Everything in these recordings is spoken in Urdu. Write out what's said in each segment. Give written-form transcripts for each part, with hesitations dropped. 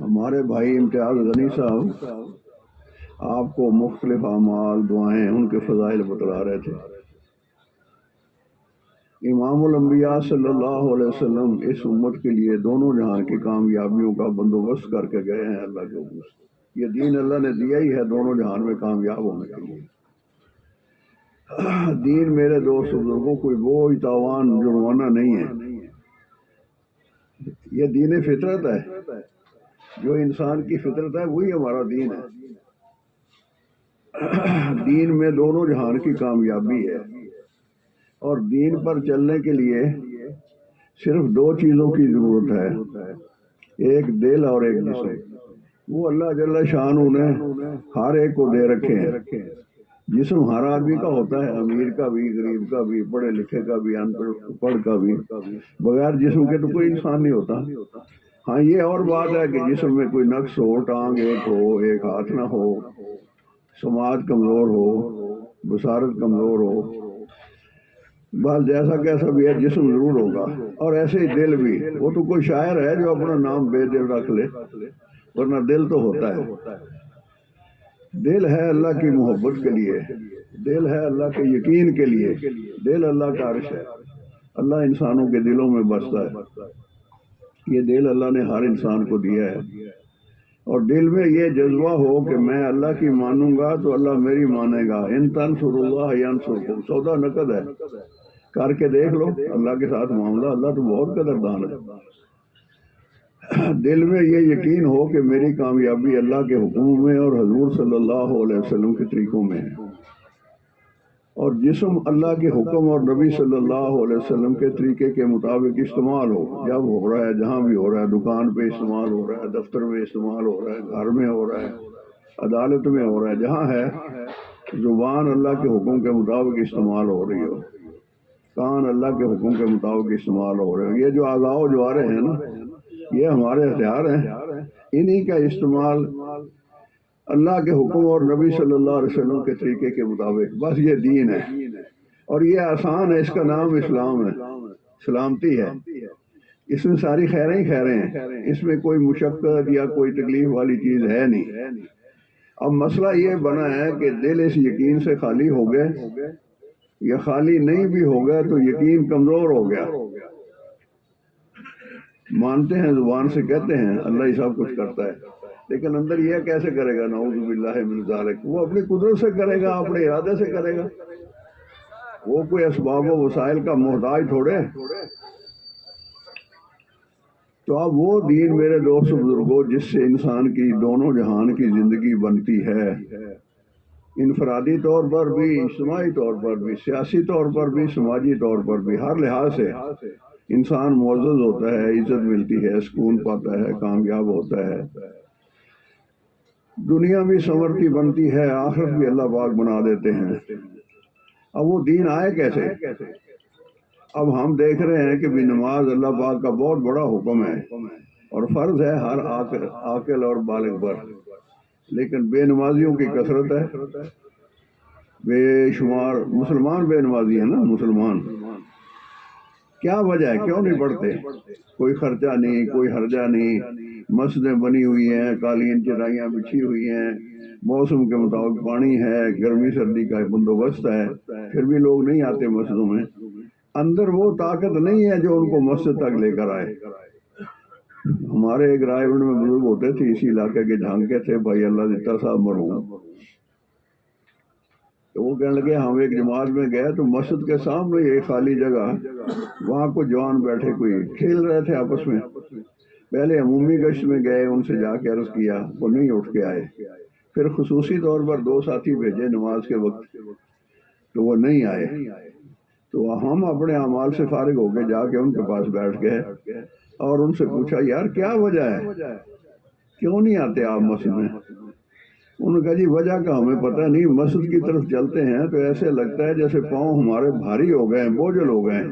ہمارے بھائی امتیاز غنی صاحب آپ کو مختلف اعمال دعائیں ان کے فضائل بتلا رہے تھے۔ امام الانبیاء صلی اللہ علیہ وسلم اس امت کے لیے دونوں جہان کی کامیابیوں کا بندوبست کر کے گئے ہیں اللہ کے حکم سے۔ یہ دین اللہ نے دیا ہی ہے دونوں جہان میں کامیاب ہونے کے لیے۔ دین میرے دوست بزرگوں کوئی بوجھ تاوان جرمانہ نہیں ہے، یہ دین فطرت ہے، جو انسان کی فطرت ہے وہی ہمارا دین ہے۔ دین میں دونوں جہان کی کامیابی ہے، اور دین پر چلنے کے لیے صرف دو چیزوں کی ضرورت ہے، ایک دل اور ایک جسم۔ وہ اللہ جل شانہ نے ہر ایک کو دے رکھے ہیں۔ جسم ہر آدمی کا ہوتا ہے، امیر کا بھی، غریب کا بھی، پڑھے لکھے کا بھی، ان پڑھ کا بھی۔ بغیر جسم کے تو کوئی انسان نہیں ہوتا۔ ہاں یہ اور بات ہے کہ جسم میں کوئی نقص ہو، ٹانگ ایک ہو، ایک ہاتھ نہ ہو، سماعت کمزور ہو، بصارت کمزور ہو، بس جیسا کیسا بھی ہے جسم ضرور ہوگا۔ اور ایسے ہی دل بھی، وہ تو کوئی شاعر ہے جو اپنا نام بے دل رکھ لے، ورنہ دل تو ہوتا ہے۔ دل ہے اللہ کی محبت کے لیے، دل ہے اللہ کے یقین کے لیے، دل اللہ کا عرش ہے۔ اللہ انسانوں کے دلوں میں بستا ہے، یہ دل اللہ نے ہر انسان کو دیا ہے۔ اور دل میں یہ جذبہ ہو کہ میں اللہ کی مانوں گا تو اللہ میری مانے گا۔ ان تنصروا اللہ ینصرکم، سودا نقد ہے، کر کے دیکھ لو اللہ کے ساتھ معاملہ، اللہ تو بہت قدردان ہے۔ دل میں یہ یقین ہو کہ میری کامیابی اللہ کے حکم میں اور حضور صلی اللہ علیہ وسلم کے طریقوں میں ہے، اور جسم اللہ کے حکم اور نبی صلی اللہ علیہ وسلم کے طریقے کے مطابق استعمال ہو۔ جب ہو رہا ہے، جہاں بھی ہو رہا ہے، دکان پہ استعمال ہو رہا ہے، دفتر میں استعمال ہو رہا ہے، گھر میں ہو رہا ہے، عدالت میں ہو رہا ہے، جہاں ہے زبان اللہ کے حکم کے مطابق استعمال ہو رہی ہو، کان اللہ کے حکم کے مطابق استعمال ہو رہے ہو۔ یہ جو اعضاء و جوارح ہیں نا، یہ ہمارے ہتھیار ہیں، انہی کا استعمال اللہ کے حکم اور نبی صلی اللہ علیہ وسلم کے طریقے کے مطابق، بس یہ دین ہے، اور یہ آسان ہے، اس کا نام اسلام ہے، سلامتی ہے۔ اس میں ساری خیریں ہی خیریں ہیں، اس میں کوئی مشقت یا کوئی تکلیف والی چیز ہے نہیں۔ اب مسئلہ یہ بنا ہے کہ دل اس یقین سے خالی ہو گئے، یا خالی نہیں بھی ہو گیا تو یقین کمزور ہو گیا۔ مانتے ہیں، زبان سے کہتے ہیں اللہ ہی سب کچھ کرتا ہے، لیکن اندر یہ کیسے کرے گا؟ نعوذ باللہ من ذالک۔ وہ اپنی قدرت سے کرے گا، اپنے ارادے سے کرے گا، وہ کوئی اسباب و وسائل کا محتاج تھوڑے۔ تو اب وہ دین میرے دوست بزرگوں جس سے انسان کی دونوں جہان کی زندگی بنتی ہے، انفرادی طور پر بھی، اجتماعی طور پر بھی، سیاسی طور پر بھی، سماجی طور پر بھی، ہر لحاظ سے انسان معزز ہوتا ہے، عزت ملتی ہے، سکون پاتا ہے، کامیاب ہوتا ہے، دنیا بھی سنورتی بنتی ہے، آخرت بھی اللہ پاک بنا دیتے ہیں۔ اب وہ دین آئے کیسے؟ اب ہم دیکھ رہے ہیں کہ بھی نماز اللہ پاک کا بہت بڑا حکم ہے اور فرض ہے ہر عاقل اور بالغ پر، لیکن بے نمازیوں کی کثرت ہے، بے شمار مسلمان بے نمازی ہیں نا۔ مسلمان کیا وجہ ہے، کیوں نہیں پڑھتے؟ کوئی خرچہ نہیں، کوئی حرجہ نہیں، مسجدیں بنی ہوئی ہیں، قالین چٹائیاں بچھی ہوئی ہیں، موسم کے مطابق پانی ہے، گرمی سردی کا بندوبست ہے، پھر بھی لوگ نہیں آتے مسجدوں میں۔ اندر وہ طاقت نہیں ہے جو ان کو مسجد تک لے کر آئے۔ ہمارے ایک رائے گنج میں بزرگ ہوتے تھے، اسی علاقے کے جھانکے تھے، بھائی اللہ دیتا صاحب مرحوم، تو وہ کہنے لگے ہم ایک جماعت میں گئے تو مسجد کے سامنے ایک خالی جگہ، وہاں کو جوان بیٹھے کوئی کھیل رہے تھے آپس میں۔ پہلے عمومی گشت میں گئے، ان سے جا کے عرض کیا، وہ نہیں اٹھ کے آئے۔ پھر خصوصی طور پر 2 ساتھی بھیجے نماز کے وقت، تو وہ نہیں آئے۔ تو ہم اپنے اعمال سے فارغ ہو کے جا کے ان کے پاس بیٹھ گئے اور ان سے پوچھا یار کیا وجہ ہے، کیوں نہیں آتے آپ مسجد میں؟ انہوں نے کہا جی وجہ کا ہمیں پتہ نہیں، مسجد کی طرف چلتے ہیں تو ایسے لگتا ہے جیسے پاؤں ہمارے بھاری ہو گئے ہیں، بوجھل ہو گئے ہیں،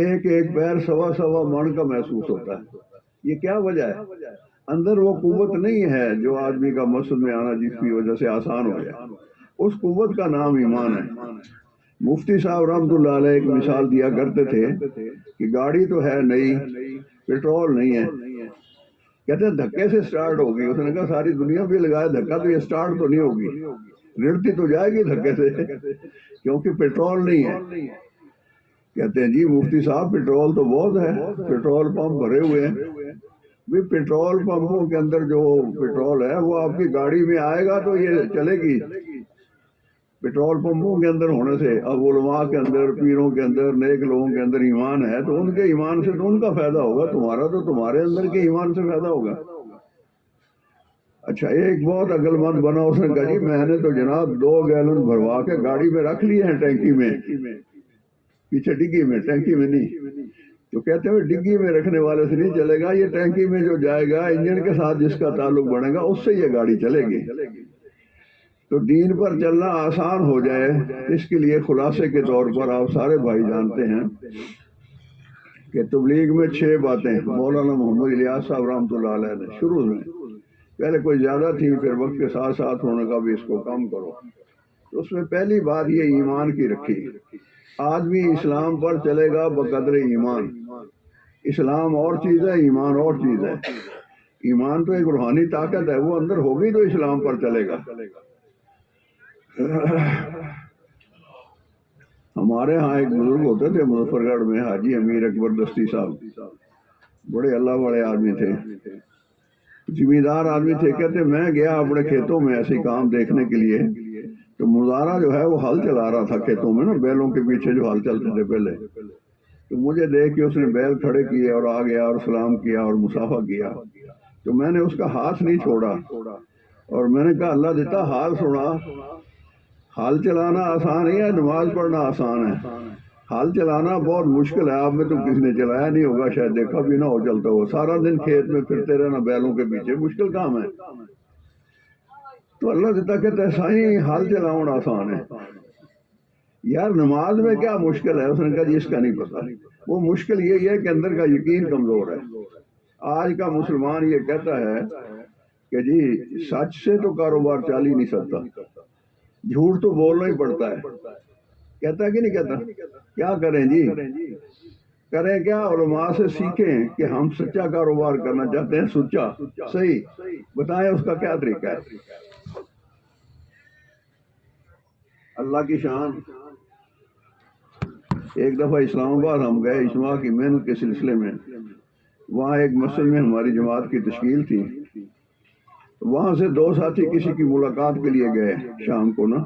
ایک ایک پیر 1.25 من کا محسوس ہوتا ہے۔ یہ کیا وجہ ہے؟ اندر وہ قوت نہیں ہے جو آدمی کا مسجد میں آنا جس کی وجہ سے آسان ہو جائے، اس قوت کا نام ایمان ہے۔ مفتی صاحب رحمۃ اللہ علیہ ایک مثال دیا کرتے تھے کہ گاڑی تو ہے نئی، پیٹرول نہیں ہے، کہتے ہیں دھکے سے سٹارٹ ہوگی. اس نے کہا ساری دنیا بھی لگائے دھکا تو یہ سٹارٹ تو نہیں ہوگی, رڑتی تو جائے گی دھکے سے, کیونکہ پیٹرول نہیں ہے. کہتے ہیں جی مفتی صاحب پیٹرول تو بہت ہے, پیٹرول پمپ بھرے ہوئے ہیں. بھی پیٹرول پمپوں کے اندر جو پیٹرول ہے وہ آپ کی گاڑی میں آئے گا تو یہ چلے گی. پیٹرول پمپوں کے اندر ہونے سے اب علماء کے اندر, پیروں کے اندر, نیک لوگوں کے اندر ایمان ہے تو ان کے ایمان سے تو ان کا فائدہ ہوگا, تمہارا تو تمہارے اندر کے ایمان سے فائدہ ہوگا. اچھا ایک بہت عقل مند بنا, اس نے کہا جی میں نے تو جناب 2 گیلن بھروا کے گاڑی میں رکھ لیے ہیں ٹینکی میں, پیچھے ڈگی میں, ٹینکی میں نہیں. تو کہتے ہیں ڈگی میں رکھنے والے سے نہیں چلے گا, یہ ٹینکی میں جو جائے گا انجن کے ساتھ جس کا تعلق بنے گا اس سے یہ گاڑی چلے گی. تو دین پر چلنا آسان ہو جائے اس کے لیے خلاصے کے طور پر آپ سارے بھائی جانتے ہیں کہ تبلیغ میں 6 باتیں مولانا محمد الیاس صاحب رحمۃ اللہ علیہ نے شروع میں, پہلے کوئی زیادہ تھی پھر وقت کے ساتھ ساتھ ہونے کا بھی اس کو کم کرو. تو اس میں پہلی بات یہ ایمان کی رکھی. آدمی اسلام پر چلے گا بقدر ایمان. اسلام اور چیز ہے, ایمان اور چیز ہے. ایمان تو ایک روحانی طاقت ہے, وہ اندر ہوگی تو اسلام پر چلے گا. ہمارے ہاں ایک بزرگ ہوتے تھے مظفر گڑھ میں, حاجی امیر اکبر دستی صاحب, بڑے اللہ والے آدمی تھے, زمیندار آدمی تھے. کہتے میں گیا اپنے کھیتوں میں ایسے کام دیکھنے کے لیے, تو مزارہ جو ہے وہ ہل چلا رہا تھا کھیتوں میں نا, بیلوں کے پیچھے جو ہل چلتے تھے پہلے. تو مجھے دیکھ کے اس نے بیل کھڑے کیے اور آ گیا اور سلام کیا اور مصافحہ کیا. تو میں نے اس کا ہاتھ نہیں چھوڑا اور میں نے کہا اللہ دیتا حال سنا, حال چلانا آسان ہے, نماز پڑھنا آسان ہے. حال چلانا بہت مشکل ہے, آپ میں تو کسی نے چلایا نہیں ہوگا, شاید دیکھا بھی نہ ہو چلتا ہو. سارا دن کھیت میں پھرتے رہنا بیلوں کے پیچھے مشکل کام ہے. تو اللہ دیتا کہتا ہے سائیں حال چلاؤں آسان ہے. یار نماز میں کیا مشکل ہے؟ اس نے کہا جی اس کا نہیں پتا. وہ مشکل یہی ہے کہ اندر کا یقین کمزور ہے. آج کا مسلمان یہ کہتا ہے کہ جی سچ سے تو کاروبار چل ہی نہیں سکتا, جھوٹ تو بولنا ہی پڑتا ہے. کہتا ہے کہ نہیں کہتا؟ کیا کریں جی, کریں کیا؟ علماء سے سیکھیں کہ ہم سچا کاروبار کرنا چاہتے ہیں, سچا صحیح بتائیں اس کا کیا طریقہ ہے. اللہ کی شان. ایک دفعہ اسلام آباد ہم گئے اجتماع کی محنت کے سلسلے میں, وہاں ایک مسجد میں ہماری جماعت کی تشکیل تھی. وہاں سے 2 ساتھی کسی کی ملاقات کے لیے گئے شام کو نا,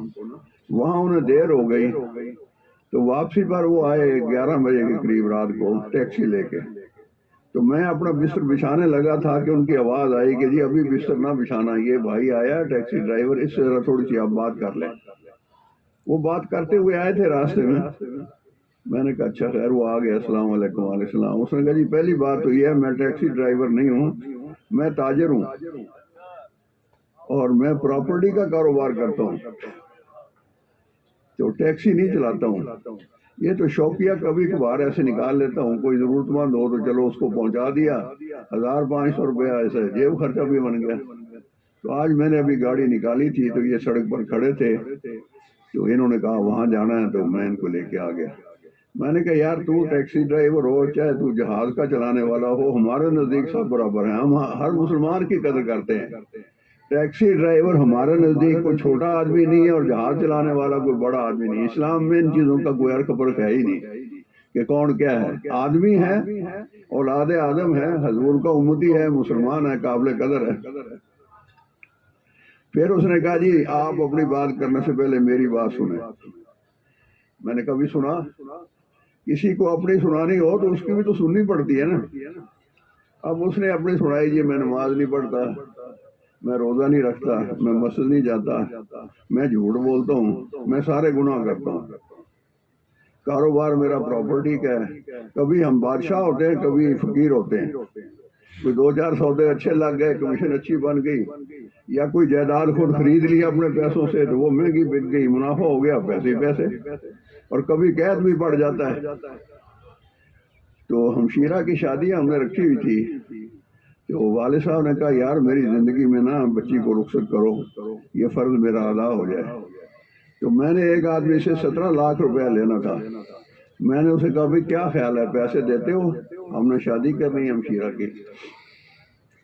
وہاں انہیں دیر ہو گئی. تو واپسی پر وہ آئے 11 بجے کے قریب رات کو ٹیکسی لے کے. تو میں اپنا بستر بچھانے لگا تھا کہ ان کی آواز آئی کہ جی ابھی بستر نہ بچھانا, یہ بھائی آیا ٹیکسی ڈرائیور, اس سے ذرا تھوڑی سی آپ بات کر لیں. وہ بات کرتے ہوئے آئے تھے راستے میں. میں نے کہا اچھا خیر, وہ آ گیا, السلام علیکم. وعلیکم السلام. اس نے کہا جی پہلی بات تو یہ ہے میں ٹیکسی ڈرائیور نہیں ہوں, میں تاجر ہوں اور میں پراپرٹی کا کاروبار کرتا ہوں, تو ٹیکسی نہیں چلاتا ہوں. یہ تو شوقیہ کبھی کبھار ایسے نکال لیتا ہوں, کوئی ضرورت مند ہو تو چلو اس کو پہنچا دیا, 1500 روپیہ ایسے جیب خرچہ بھی بن گیا. تو آج میں نے ابھی گاڑی نکالی تھی تو یہ سڑک پر کھڑے تھے, تو انہوں نے کہا وہاں جانا ہے, تو میں ان کو لے کے آ گیا. میں نے کہا یار تو ٹیکسی ڈرائیور ہو چاہے تو جہاز کا چلانے والا ہو, ہمارے نزدیک سب برابر ہیں, ہم ہر مسلمان کی قدر کرتے ہیں. ٹیکسی ڈرائیور ہمارے نزدیک کوئی چھوٹا آدمی نہیں ہے اور جہاز چلانے والا کوئی بڑا آدمی نہیں. اسلام میں ان چیزوں کا کوئی فرق ہے ہی نہیں کہ کون کیا ہے. آدمی ہے, اولاد آدم ہے, حضور کا امتی ہے, مسلمان ہے, قابل قدر ہے. پھر اس نے کہا جی آپ اپنی بات کرنے سے پہلے میری بات سنیں. میں نے کبھی سنا, کسی کو اپنی سنانی ہو تو اس کی بھی تو سننی پڑتی ہے نا. اب اس نے اپنی سنائی, جی میں نماز نہیں پڑھتا, میں روزہ نہیں رکھتا, میں مسجد نہیں جاتا, میں جھوٹ بولتا ہوں, میں سارے گناہ کرتا ہوں, کاروبار میرا پراپرٹی کا ہے. کبھی ہم بادشاہ ہوتے ہیں, کبھی فقیر ہوتے ہیں. کوئی 2-4 سودے اچھے لگ گئے, کمیشن اچھی بن گئی, یا کوئی جائیداد خود خرید لی اپنے پیسوں سے تو وہ مہنگی بک گئی, منافع ہو گیا, پیسے پیسے. اور کبھی قید بھی پڑ جاتا ہے. تو ہمشیرہ کی شادی ہم نے رکھی ہوئی تھی, تو والد صاحب نے کہا یار میری زندگی میں نا بچی کو رخصت کرو, یہ فرض میرا ادا ہو جائے. تو میں نے ایک آدمی سے 17 لاکھ روپیہ لینا تھا. میں نے اسے کہا بھائی کیا خیال ہے, پیسے دیتے ہو؟ ہم نے شادی کرنی ہے ہمشیرہ کی.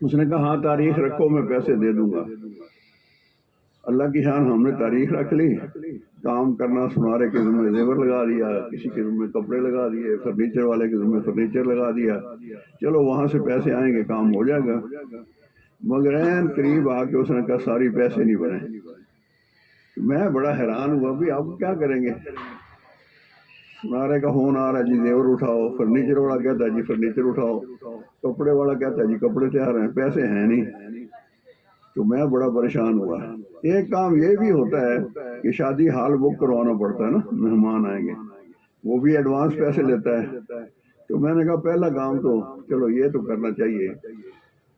اس نے کہا ہاں تاریخ رکھو میں پیسے دے دوں گا۔ اللہ کی شان، ہم نے تاریخ رکھ لی، کام کرنا سنارے کے ذمہ زیور لگا دیا، کسی کے ذمہ کپڑے لگا دیے، فرنیچر والے کے ذمہ فرنیچر لگا دیا، چلو وہاں سے پیسے آئیں گے کام ہو جائے گا۔ مگر عین قریب آ کے اس نے کہا ساری پیسے نہیں بنے۔ میں بڑا حیران ہوا بھی آپ کیا کریں گے؟ سنارے کا فون آ رہا ہے جی زیور اٹھاؤ، فرنیچر والا کہتا ہے جی فرنیچر اٹھاؤ، کپڑے والا کہتا ہے جی کپڑے تیار ہیں، پیسے ہیں نہیں۔ تو میں بڑا پریشان ہوا۔ ایک کام یہ بھی ہوتا ہے کہ شادی ہال بک کروانا پڑتا ہے نا، مہمان آئیں گے، وہ بھی ایڈوانس پیسے لیتا ہے۔ تو میں نے کہا پہلا کام تو چلو یہ تو کرنا چاہیے،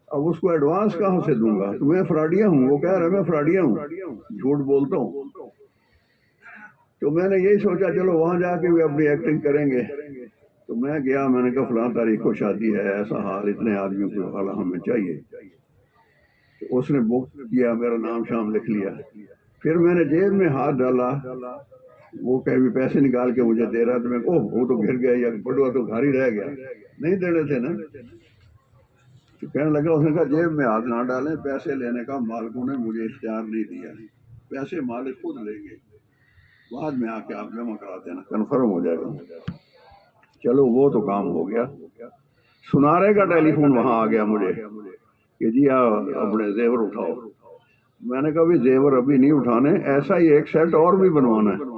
اب اس کو ایڈوانس کہاں سے دوں گا؟ تو میں فراڈیا ہوں، وہ کہہ رہا میں فراڈیا ہوں، جھوٹ بولتا ہوں۔ تو میں نے یہی سوچا چلو وہاں جا کے بھی اپنی ایکٹنگ کریں گے۔ تو میں گیا، میں نے کہا فلاں تاریخ کو شادی ہے، ایسا حال، اتنے آدمیوں کو حال ہمیں چاہیے۔ تو اس نے بک کیا، میرا نام شام لکھ لیا۔ پھر میں نے جیب میں ہاتھ ڈالا، وہ کہیں بھی پیسے نکال کے مجھے دے رہا، تو میں وہ تو گر گیا، یا بڑوا تو گھر ہی رہ گیا، نہیں دینے تھے نا۔ تو کہنے لگا، اس نے کہا جیب میں ہاتھ نہ ڈالیں، پیسے لینے کا مالکوں نے مجھے اختیار نہیں دیا، پیسے مالک خود لیں گے، بعد میں آ کے آپ جمع کرا دینا، کنفرم ہو جائے گا۔ چلو وہ تو کام ہو گیا۔ سنارے کا ٹیلی فون وہاں آ گیا مجھے کہ جی اپنے زیور اٹھاؤ۔ میں نے کہا بھی زیور ابھی نہیں اٹھانے، ایسا ہی ایک سیٹ اور بھی بنوانا ہے۔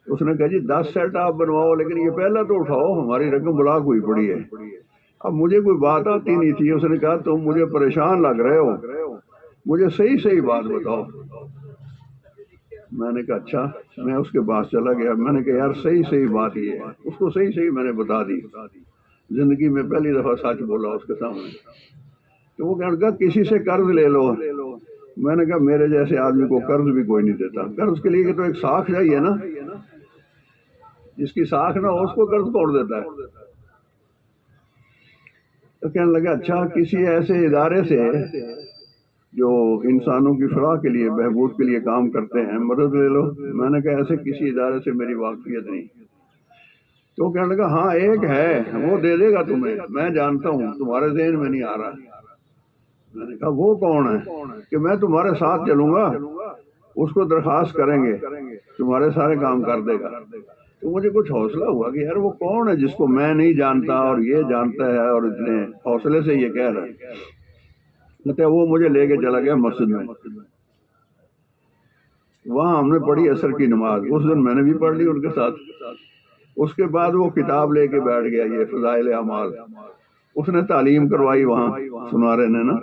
اس نے کہا جی 10 سیٹ آپ بنواؤ، لیکن یہ پہلا تو اٹھاؤ، ہماری رقم بلاک ہوئی پڑی ہے۔ اب مجھے کوئی بات آتی نہیں تھی، اس نے کہا تم مجھے پریشان لگ رہے ہو، مجھے صحیح صحیح بات بتاؤ۔ میں نے کہا اچھا، میں اس کے پاس چلا گیا، میں نے کہا یار صحیح صحیح بات یہ ہے، اس کو صحیح صحیح میں نے بتا دی، زندگی میں پہلی دفعہ سچ بولا اس کے سامنے۔ تو وہ کہنے لگا کسی سے قرض لے لو۔ میں نے کہا میرے جیسے آدمی کو قرض بھی کوئی نہیں دیتا، قرض کے لیے تو ایک ساکھ چاہیے نا، جس کی ساکھ نہ ہو اس کو قرض کون دیتا ہے؟ تو کہنے لگا اچھا کسی ایسے ادارے سے جو انسانوں کی فلاح کے لیے، بہبود کے لیے کام کرتے ہیں، مدد لے لو۔ میں نے کہا ایسے کسی ادارے سے میری واقفیت نہیں۔ تو کہنے لگا ہاں ایک ہے، وہ دے دے گا تمہیں، میں جانتا ہوں، تمہارے ذہن میں نہیں آ رہا۔ میں نے کہا وہ کون ہے؟ کہ میں تمہارے ساتھ چلوں گا، اس کو درخواست کریں گے، تمہارے سارے کام کر دے گا۔ تو مجھے کچھ حوصلہ ہوا کہ یار وہ کون ہے جس کو میں نہیں جانتا اور یہ جانتا ہے اور اتنے حوصلے سے یہ کہہ رہا ہے۔ کہتے وہ مجھے لے کے چلا گیا مسجد میں، وہاں ہم نے پڑھی عصر کی نماز، اس دن میں نے بھی پڑھ لی ان کے ساتھ۔ اس کے بعد وہ کتاب لے کے بیٹھ گیا، یہ فضائل اعمال، اس نے تعلیم کروائی وہاں سنارے نے نا۔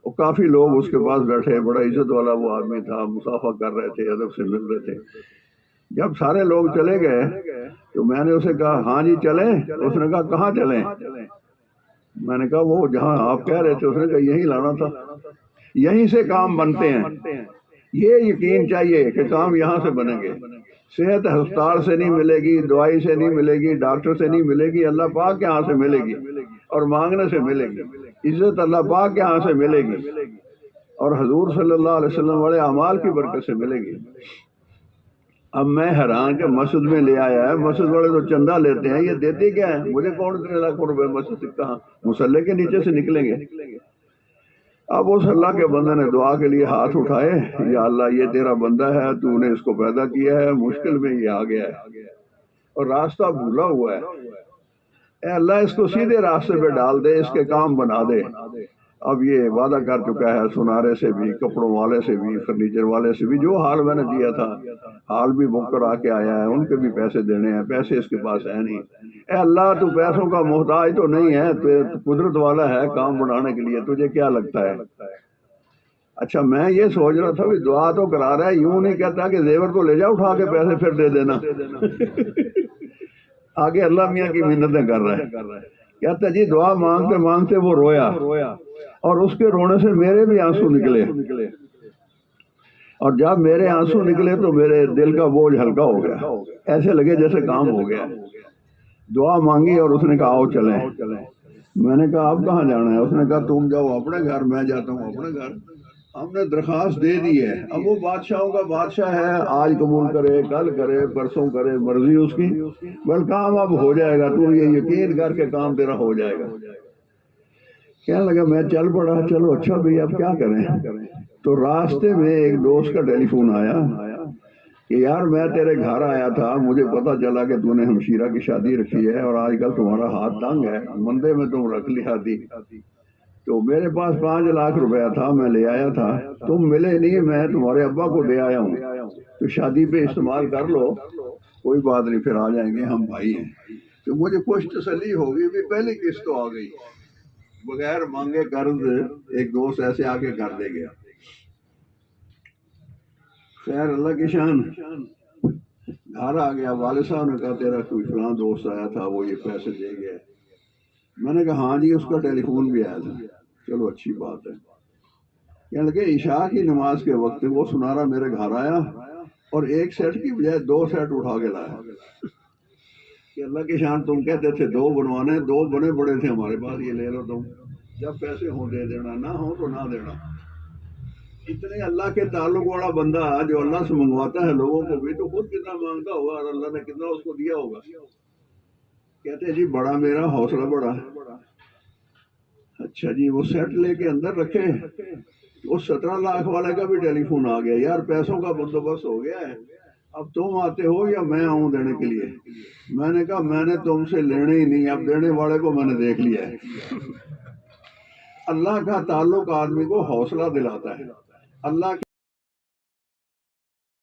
اور کافی لوگ اس کے پاس بیٹھے، بڑا عزت والا وہ آدمی تھا، مصافحہ کر رہے تھے، ادب سے مل رہے تھے۔ جب سارے لوگ چلے گئے تو میں نے اسے کہا ہاں جی چلیں؟ اس نے کہا کہاں چلیں؟ میں نے کہا وہ جہاں آپ کہہ رہے تھے۔ اس نے کہا یہیں لانا تھا، یہیں سے کام بنتے ہیں، یہ یقین چاہیے کہ کام یہاں سے بنیں گے۔ صحت ہسپتال سے نہیں ملے گی، دوائی سے نہیں ملے گی، ڈاکٹر سے نہیں ملے گی، اللہ پاک کے ہاں سے ملے گی، اور مانگنے سے ملے گی۔ عزت اللہ پاک کے ہاں سے ملے گی، اور حضور صلی اللہ علیہ وسلم والے اعمال کی برکت سے ملے گی۔ اب میں حیران کہ مسجد میں لے آیا ہے، مسجد والے تو چندہ لیتے ہیں، یہ دیتے کیا ہے؟ مجھے کون اتنے لاکھ روپے مسجد سے کہاں مصلے کے نیچے سے نکلیں گے؟ اب اس اللہ کے بندے نے دعا کے لیے ہاتھ اٹھائے، یا اللہ یہ تیرا بندہ ہے، تو نے اس کو پیدا کیا ہے، مشکل میں یہ آ گیا ہے اور راستہ بھولا ہوا ہے، اے اللہ اس کو سیدھے راستے پہ ڈال دے، اس کے کام بنا دے۔ اب یہ وعدہ کر چکا ہے سنارے سے بھی، کپڑوں والے سے بھی، فرنیچر والے سے بھی، جو حال میں نے دیا تھا حال بھی بک کرا کے آیا ہے، ان کے بھی پیسے دینے ہیں، پیسے اس کے پاس ہے نہیں۔ اے اللہ تو پیسوں کا محتاج تو نہیں ہے، تو قدرت والا ہے کام بنانے کے لیے، تجھے کیا لگتا ہے؟ اچھا میں یہ سوچ رہا تھا بھی دعا تو کرا رہا ہے، یوں نہیں کہتا کہ زیور تو لے جا اٹھا کے، پیسے پھر دے دینا۔ آگے اللہ میاں کی منتیں کر رہا ہے، کہتا جی دعا مانگتے مانگتے وہ رویا، اور اس کے رونے سے میرے بھی آنسو نکلے، اور جب میرے آنسو نکلے تو میرے دل کا بوجھ ہلکا ہو گیا، ایسے لگے جیسے کام ہو گیا۔ دعا مانگی اور اس نے کہا آؤ چلیں۔ میں نے کہا آپ کہاں جانا ہے؟ اس نے کہا تم جاؤ اپنے گھر، میں جاتا ہوں اپنے گھر۔ ہم نے درخواست دے دی ہے، اب وہ بادشاہوں کا بادشاہ ہے، آج قبول کرے، کل کرے، پرسوں کرے، مرضی اس کی، بل کام اب ہو جائے گا، تو یہ یقین کر کے کام تیرا ہو جائے گا۔ کہنے لگا میں چل پڑا، چلو اچھا بھائی اب کیا کریں؟ تو راستے میں ایک دوست کا ٹیلی فون آیا کہ یار میں تیرے گھر آیا تھا، مجھے پتا چلا کہ تو نے ہمشیرہ کی شادی رکھی ہے اور آج کل تمہارا ہاتھ تنگ ہے، مندے میں تم رکھ لیا تھی، تو میرے پاس 5 لاکھ روپیہ تھا، میں لے آیا تھا، تم ملے نہیں، میں تمہارے ابا کو دے آیا ہوں، تو شادی پہ استعمال کر لو، کوئی بات نہیں، پھر آ جائیں گے، ہم بھائی ہیں۔ تو مجھے کچھ تسلی ہوگی بھی پہلی قسط تو آ گئی، بغیر مانگے قرض ایک دوست ایسے آ کے گھر دے گیا۔ خیر اللہ کی شان، گھر آ گیا، والد صاحب نے کہا تیرا کوئی فلاں دوست آیا تھا، وہ یہ پیسے دے گیا۔ میں نے کہا ہاں جی، اس کا ٹیلی فون بھی آیا تھا۔ چلو اچھی بات ہے۔ کہنے لگے عشاء کی نماز کے وقت وہ سنارا میرے گھر آیا اور ایک سیٹ کی بجائے 2 سیٹ اٹھا کے لایا کہ اللہ کی شان تم کہتے تھے 2 بنوانے، 2 بنے بڑے تھے ہمارے پاس، یہ لے لو تم، جب پیسے ہوں دے دینا، نہ ہو تو نہ دینا۔ اتنے اللہ کے تعلق والا بندہ جو اللہ سے منگواتا ہے لوگوں کو بھی، تو خود کتنا مانگتا ہوگا اور اللہ نے کتنا اس کو دیا ہوگا۔ کہتے ہیں جی بڑا میرا حوصلہ بڑا ہے۔ اچھا جی، وہ سیٹ لے کے اندر رکھے، اس 17 لاکھ والے کا بھی ٹیلی فون آ گیا، یار پیسوں کا بندوبست ہو گیا ہے، اب تم آتے ہو یا میں آؤں دینے کے لیے؟ میں نے کہا میں نے تم سے لینے ہی نہیں، اب دینے والے کو میں نے دیکھ لیا ہے۔ اللہ کا تعلق آدمی کو حوصلہ دلاتا ہے، اللہ